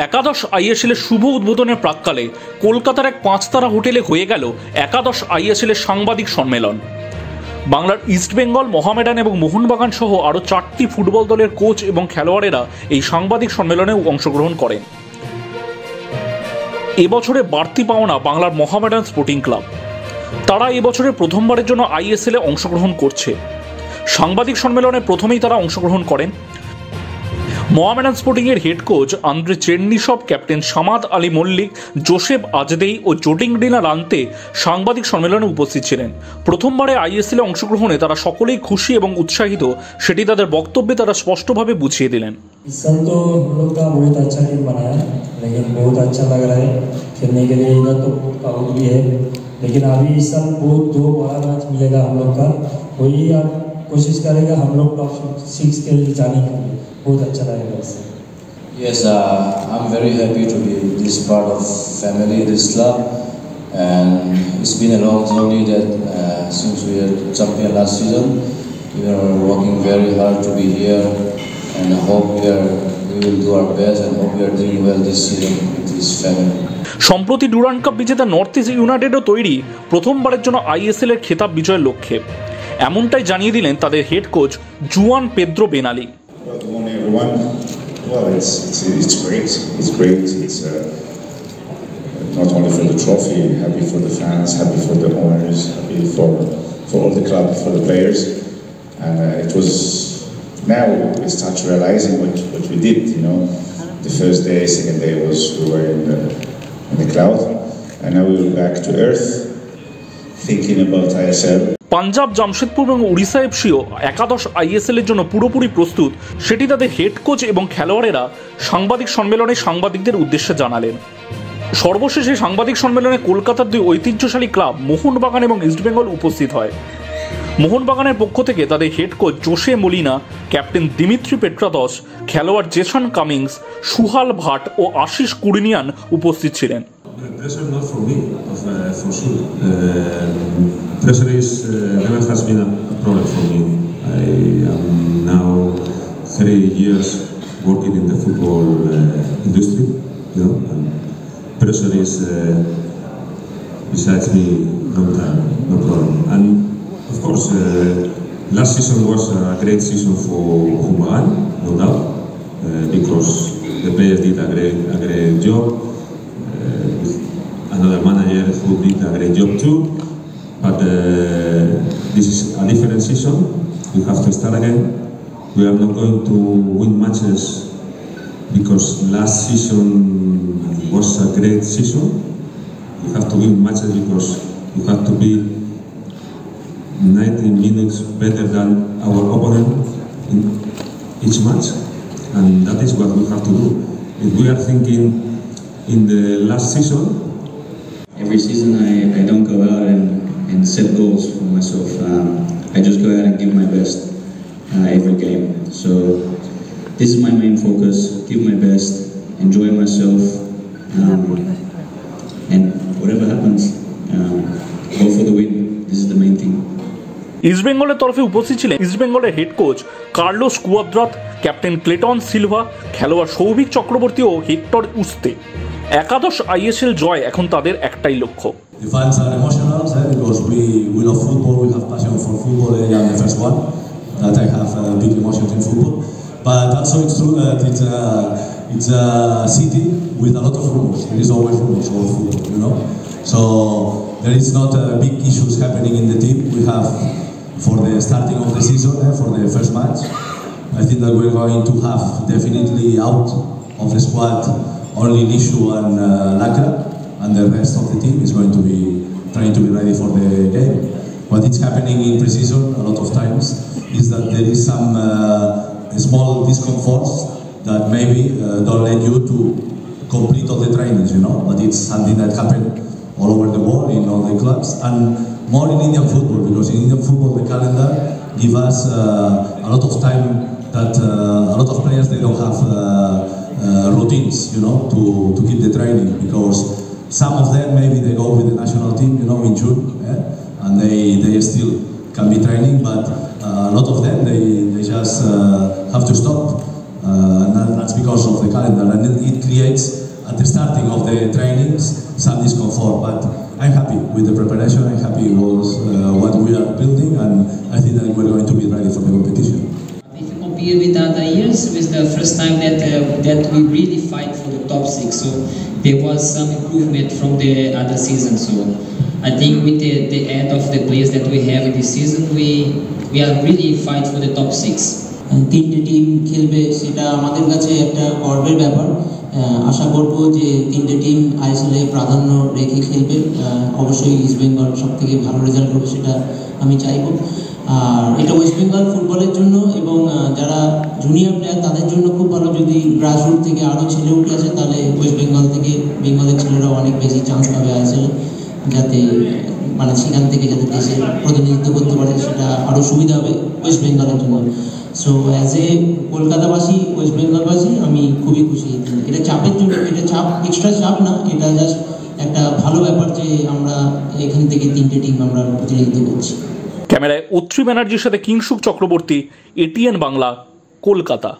একাদশ আইএসএল এর শুভ উদ্বোধনের প্রাক্কালে কলকাতার এক 5 তারা হোটেলে হয়ে গেল একাদশ আইএসএল এর সাংবাদিক সম্মেলন। বাংলার ইস্টবেঙ্গল, মোহামেডান এবং মোহনবাগান সহ আরও 4টি ফুটবল দলের কোচ এবং খেলোয়াড়েরা এই সাংবাদিক সম্মেলনে অংশগ্রহণ করেন। এবছরে বাড়তি পাওনা বাংলার মোহামেডান স্পোর্টিং ক্লাব। তারা এবছরে প্রথমবারের জন্য আইএসএল এ অংশগ্রহণ করছে। সাংবাদিক সম্মেলনে প্রথমেই তারা অংশগ্রহণ করেন মোহামেডান স্পোর্টিংয়ের head coach Andrey Chernyshov, captain Samad Ali Mallick, Joseph আজদেই ও জোটিংডিনা রান্তে সাংবাদিক সম্মেলনে উপস্থিত ছিলেন। প্রথমবারে আইএসএল এ অংশগ্রহণে তারা সকলেই খুশি এবং উৎসাহিত, সেটি তাদের বক্তব্যে তারা স্পষ্টভাবে বুঝিয়ে দিলেন। कोशिश करेगा हम लोग टॉप 6 के लिए जाने के लिए बहुत अच्छा रहेगा इससे। Yes, I'm very happy to be this part of family, this club, and it's been a long journey that since we are champion last season, we are working very hard to be here, and I hope we will do our best, and hope we are doing well this season with this family. সম্প্রতি Durand cup বিজেতা north east ইউনাইটেডও তৈরি প্রথমবারের জন্য ISL এর খেতাব বিজয়ের লক্ষ্যে, এমনটাই জানিয়ে দিলেন তাদের head coach Juan Pedro Benelli. It's great. It's not only for the trophy, happy for the fans, happy for the owners, happy for all the club, for the players, and it was now we start realizing what we did. You know, the first day, second day we were in the cloud, and now we were back to earth, thinking about ISL. Punjab, Jamshedpur এবং উড়িষ্যা এফসিও একাদশ ISL এর জন্য পুরোপুরি প্রস্তুত, সেটি তাদের head coach এবং খেলোয়াড়েরা সাংবাদিক সম্মেলনে সাংবাদিকদের উদ্দেশ্যে জানালেন। সর্বশেষে সাংবাদিক সম্মেলনে কলকাতার 2 ঐতিহ্যশালী ক্লাব মোহনবাগান এবং ইস্টবেঙ্গল উপস্থিত হয়। মোহনবাগানের পক্ষ থেকে তাদের head coach Jose Molina, captain Dimitri Petratos, খেলোয়াড় জেসন কামিংস, সুহাল ভাট ও আশিস কুরিনিয়ান উপস্থিত ছিলেন। Pressure not for me, for sure. Pressure is never has been a problem for me. I am now 3 years working in the football industry, you know, and pressure is besides me long time, no problem. And of course, last season was a great season for Mohamedan, no doubt, because the players did a great job. Another manager who did a great job too, but this is a different season. We have to start again. We are not going to win matches because last season was a great season. We have to win matches because we have to be 90 minutes better than our opponent in each match, and that is what we have to do. If we are thinking in the last season, every season I don't go out and set goals for myself. I just go out and give my best every game. So this is my main focus, give my best, enjoy myself, and whatever happens, go for the win. This is the main thing. ইস্টবেঙ্গলের তরফে উপস্থিত ছিলেন ইস্টবেঙ্গলের head coach Carlos Cuadrat, captain Cleiton Silva, খেলোয়াড় সৌভিক চক্রবর্তী ও Hector Yuste. একাদশ ISL জয় এখন তাদের একটাই লক্ষ্য। The fans are emotional because we love football, we have passion for football. I'm the first one that I have big emotions in football, but also it's true that it's a city with a lot of rumors. There is always rumors about football, you know. So there is not big issues happening in the team. We have for the starting of the season, for the first match, I think that we're going to have definitely out of the squad only Nishu and Lakra, and the rest of the team is going to be trying to be ready for the game. What is happening in pre-season a lot of times is that there is some small discomforts that maybe don't let you to complete all the trainings, you know, but it's something that happened all over the world in all the clubs, and more in Indian football, because in Indian football the calendar gives us a lot of time that a lot of players they don't have routines, you know, to keep the training, because some of them maybe they go with the national team, you know, in June, and they still can be training, but a lot of them they just have to stop and that's because of the calendar, and it creates at the starting of the trainings some discomfort. But I'm happy with the preparation. I'm happy with what we are building, and I think that we're going to be ready for the competition. If you compare with other years, it was the first time that we really fight for the top 6. So there was some improvement from the other season. So I think with the end of the players that we have in this season, we are really fight for the top 6. তিনটে team খেলবে সেটা আমাদের কাছে একটা গর্বের ব্যাপার। আশা করব যে তিনটে টিম আইএসএলে প্রাধান্য রেখে খেলবে। অবশ্যই ইস্ট বেঙ্গল সব থেকে ভালো রেজাল্ট করবে সেটা আমি চাইব। আর এটা ওয়েস্ট বেঙ্গল ফুটবলের জন্য এবং যারা জুনিয়র প্লেয়ার তাদের জন্য খুব ভালো। যদি গ্রাসরুট থেকে আরও ছেলে উঠে আসে তাহলে ওয়েস্ট বেঙ্গল থেকে বেঙ্গলের ছেলেরা অনেক বেশি চান্স পাবে আইএসএলে, যাতে মানে সেখান থেকে যাতে দেশের প্রতিনিধিত্ব করতে পারে সেটা আরও সুবিধা হবে ওয়েস্ট বেঙ্গলের জন্য। সো অ্যাজ এ কলকাতাবাসী, ওয়েস্ট বেঙ্গলবাসী, আমি খুবই খুশি। এটা চাপের জন্য, এটা চাপ এক্সট্রা চাপ না, এটা জাস্ট একটা ভালো ব্যাপার যে আমরা এখান থেকে তিনটে টিম আমরা প্রতিনিধিত্ব করছি। ক্যামেরায় অত্রি ব্যানার্জির সাথে কিংশুক চক্রবর্তী, এটিএন বাংলা, কলকাতা।